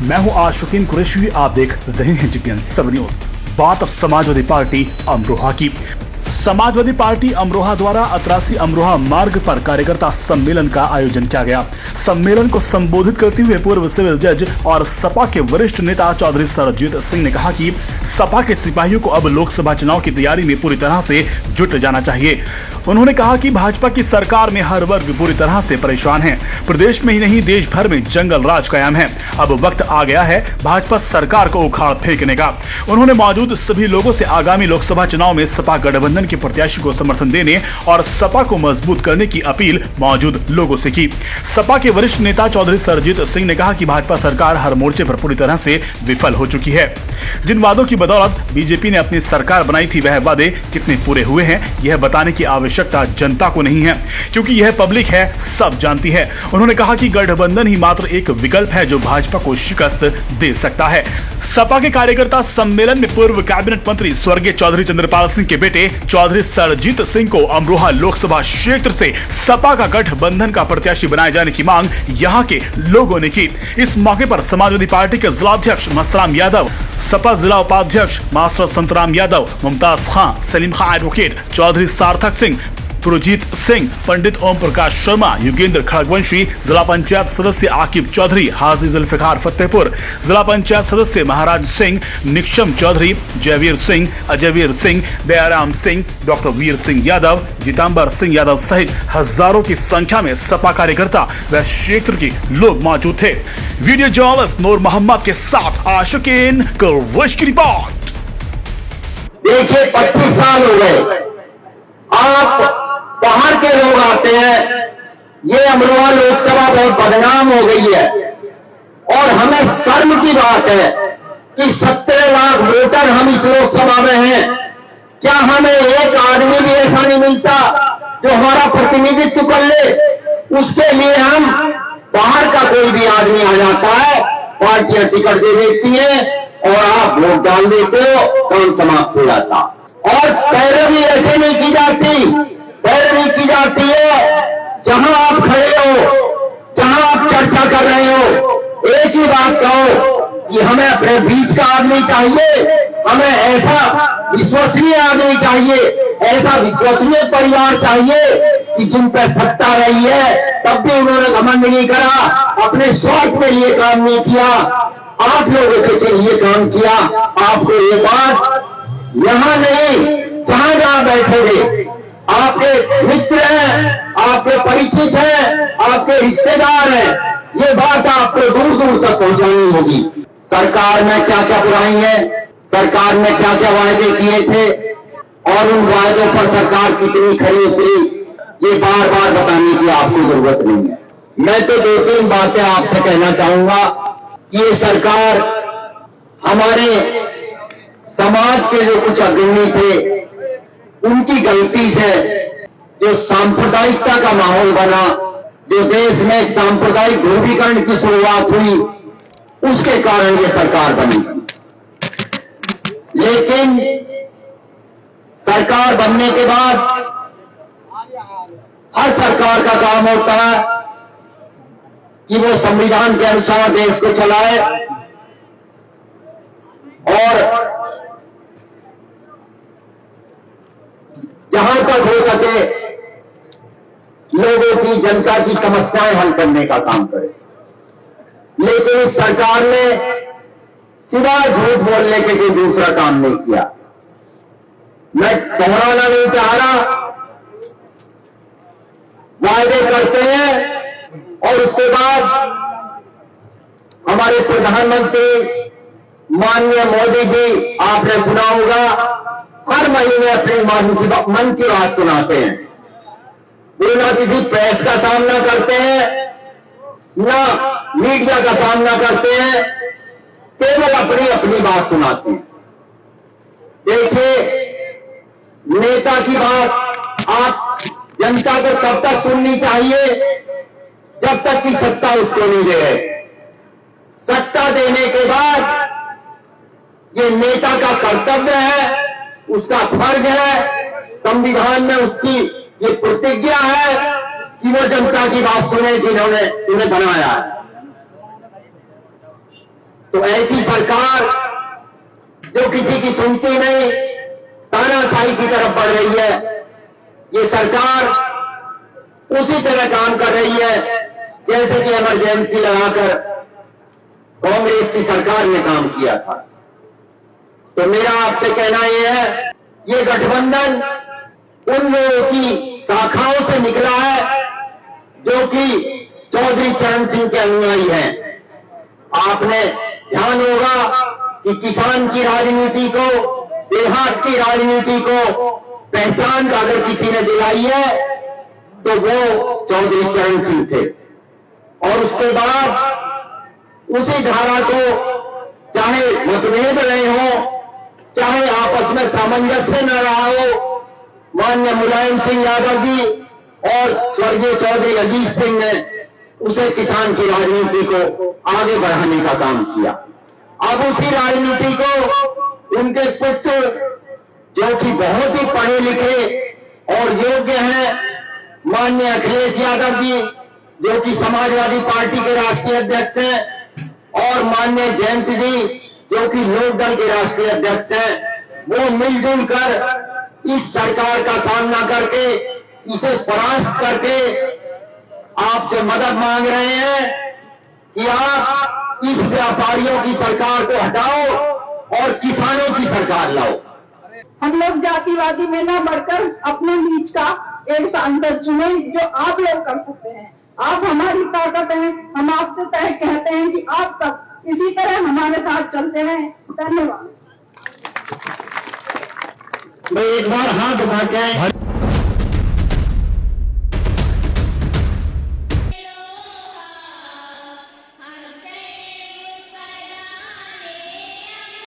मैं हूं आशुकीन कुरैशी, आप देख रहे हैं जीपीएन सब न्यूज। बात अब समाजवादी पार्टी अमरोहा की। समाजवादी पार्टी अमरोहा द्वारा अतरासी अमरोहा मार्ग पर कार्यकर्ता सम्मेलन का आयोजन किया गया। सम्मेलन को संबोधित करते हुए पूर्व सिविल जज और सपा के वरिष्ठ नेता चौधरी सरजीत सिंह ने कहा कि सपा के सिपाहियों को अब लोकसभा चुनाव की तैयारी में पूरी तरह से जुट जाना चाहिए। उन्होंने कहा कि भाजपा की सरकार में हर वर्ग पूरी तरह से परेशान है। प्रदेश में ही नहीं देश भर में जंगल राज कायम है। अब वक्त आ गया है भाजपा सरकार को उखाड़ फेंकने का। उन्होंने मौजूद सभी लोगों से आगामी लोकसभा चुनाव में सपा गठबंधन के प्रत्याशी को समर्थन देने और सपा को मजबूत करने की अपील मौजूद लोगों से की। सपा के वरिष्ठ नेता चौधरी सरजीत सिंह ने कहा कि भाजपा सरकार हर मोर्चे पर पूरी तरह से विफल हो चुकी है। जिन वादों की बदौलत बीजेपी ने अपनी सरकार बनाई थी, वह वादे कितने पूरे हुए हैं यह बताने की आवश्यकता जनता को नहीं है, क्योंकि यह पब्लिक है, सब जानती है। उन्होंने कहा कि गठबंधन ही मात्र एक विकल्प है जो भाजपा को शिकस्त दे सकता है। सपा के कार्यकर्ता सम्मेलन में पूर्व कैबिनेट मंत्री स्वर्गीय चौधरी चंद्रपाल सिंह के बेटे चौधरी सरजीत सिंह को अमरोहा लोकसभा क्षेत्र से सपा का गठबंधन का प्रत्याशी बनाए जाने की मांग यहां के लोगों ने की। इस मौके पर समाजवादी पार्टी के जिलाध्यक्ष मस्तराम यादव, सपा जिला उपाध्यक्ष मास्टर संतराम यादव, मुमताज खान, सलीम खान एडवोकेट, चौधरी सार्थक सिंह, पुरजीत सिंह, पंडित ओम प्रकाश शर्मा, युगेंद्र खड़गवंशी, जिला पंचायत सदस्य आकिब चौधरी, हाजी जुल्फिकार फतेहपुर, जिला पंचायत सदस्य महाराज सिंह, निक्षम चौधरी, जयवीर सिंह, अजयवीर सिंह, दयाराम सिंह, डॉक्टर वीर सिंह यादव, जीतांबर सिंह यादव सहित हजारों की संख्या में सपा कार्यकर्ता व क्षेत्र के लोग मौजूद थे। वीडियो जर्नलिस्ट नूर मोहम्मद के साथ आशुकीन कुरैशी की रिपोर्ट। देखिए 25 साल हो गए, आप बाहर के लोग आते हैं। ये अमरोहा लोकसभा बहुत बदनाम हो गई है और हमें शर्म की बात है कि 17 लाख वोटर हम इस लोकसभा में हैं। क्या हमें एक आदमी भी ऐसा नहीं मिलता जो हमारा प्रतिनिधित्व कर ले? उसके लिए हम बाहर का कोई भी आदमी आ जाता है, पार्टियां टिकट दे देती है और आप वोट डाल देते हो, काम समाप्त हो जाता। और पैरवी ऐसे नहीं की जाती, पैरवी की जाती है जहां आप खड़े हो, जहां आप चर्चा कर रहे हो। एक ही बात कहो कि हमें अपने बीच का आदमी चाहिए, हमें ऐसा विश्वसनीय आदमी चाहिए, ऐसा विश्वसनीय परिवार चाहिए कि जिन पर सत्ता रही है तब भी उन्होंने घमंड नहीं करा, अपने स्वार्थ के लिए काम नहीं किया, आप लोगों के लिए काम किया। आपको ये बात यहां नहीं, जहां जहां बैठे थे, आपके मित्र हैं, आपके परिचित हैं, आपके रिश्तेदार हैं, ये बात आपको दूर दूर तक पहुंचानी होगी। सरकार में क्या क्या बुराई है, सरकार ने क्या क्या वायदे किए थे और उन वायदों पर सरकार कितनी खरी उतरी, ये बार बार बताने की आपको जरूरत नहीं है। मैं तो 2-3 बातें आपसे कहना चाहूंगा कि ये सरकार हमारे समाज के जो कुछ अग्रणी थे उनकी गलती से जो सांप्रदायिकता का माहौल बना, जो देश में सांप्रदायिक ध्रुवीकरण की शुरुआत हुई, उसके कारण ये सरकार बनी। लेकिन सरकार बनने के बाद हर सरकार का काम होता है कि वो संविधान के अनुसार देश को चलाए और जहां तक हो सके लोगों की, जनता की समस्याएं हल करने का काम करे। लेकिन इस सरकार ने सिवाय झूठ बोलने के कोई दूसरा काम नहीं किया। मैं दोहराना नहीं चाह रहा, वायदे करते हैं और उसके बाद हमारे प्रधानमंत्री माननीय मोदी जी, आपने सुना होगा, हर महीने अपनी मन की बात सुनाते हैं। वो ना किसी प्रेस का सामना करते हैं, ना मीडिया का सामना करते हैं, केवल अपनी अपनी बात सुनाते हैं। देखिए, नेता की बात आप जनता को तब तक सुननी चाहिए जब तक कि सत्ता उसको नहीं दे रहे। सत्ता देने के बाद ये नेता का कर्तव्य है, उसका फर्ज है, संविधान में उसकी ये प्रतिज्ञा है कि वो जनता की बात सुने जिन्होंने उन्हें बनाया है। तो ऐसी सरकार जो किसी की सुनती नहीं, तानाशाही की तरफ बढ़ रही है, ये सरकार उसी तरह काम कर रही है जैसे कि इमरजेंसी लगाकर कांग्रेस की सरकार ने काम किया था। तो मेरा आपसे कहना यह है, ये गठबंधन उन लोगों की शाखाओं से निकला है जो कि चौधरी चरण सिंह के अनुयायी हैं। आपने ध्यान होगा कि किसान की राजनीति को, देहात की राजनीति को पहचान अगर किसी ने दिलाई है तो वो चौधरी चरण सिंह थे। और उसके बाद उसी धारा को चाहे मतभेद रहे हो, चाहे आपस में सामंजस्य न रहा हो, माननीय मुलायम सिंह यादव जी और स्वर्गीय चौधरी अजीत सिंह ने उसे किसान की राजनीति को आगे बढ़ाने का काम किया। अब उसी राजनीति को उनके पुत्र, जो कि बहुत ही पढ़े लिखे और योग्य हैं, माननीय अखिलेश यादव जी जो कि समाजवादी पार्टी के राष्ट्रीय अध्यक्ष हैं, और माननीय जयंत जी जो कि लोकदल के राष्ट्रीय अध्यक्ष हैं, वो मिलजुल कर इस सरकार का सामना करके, इसे परास्त करके आपसे मदद मांग रहे हैं कि आप इस व्यापारियों की सरकार को हटाओ और किसानों की सरकार लाओ। हम लोग जातिवादी में न बढ़कर अपने बीच का एक सांसद चुने जो आप लोग कर सकते हैं। आप हमारी ताकत हैं, हम आपसे तय कहते हैं कि आप सब इसी तरह हमारे साथ चलते हैं। धन्यवाद। मैं एक बार हाथ उठा के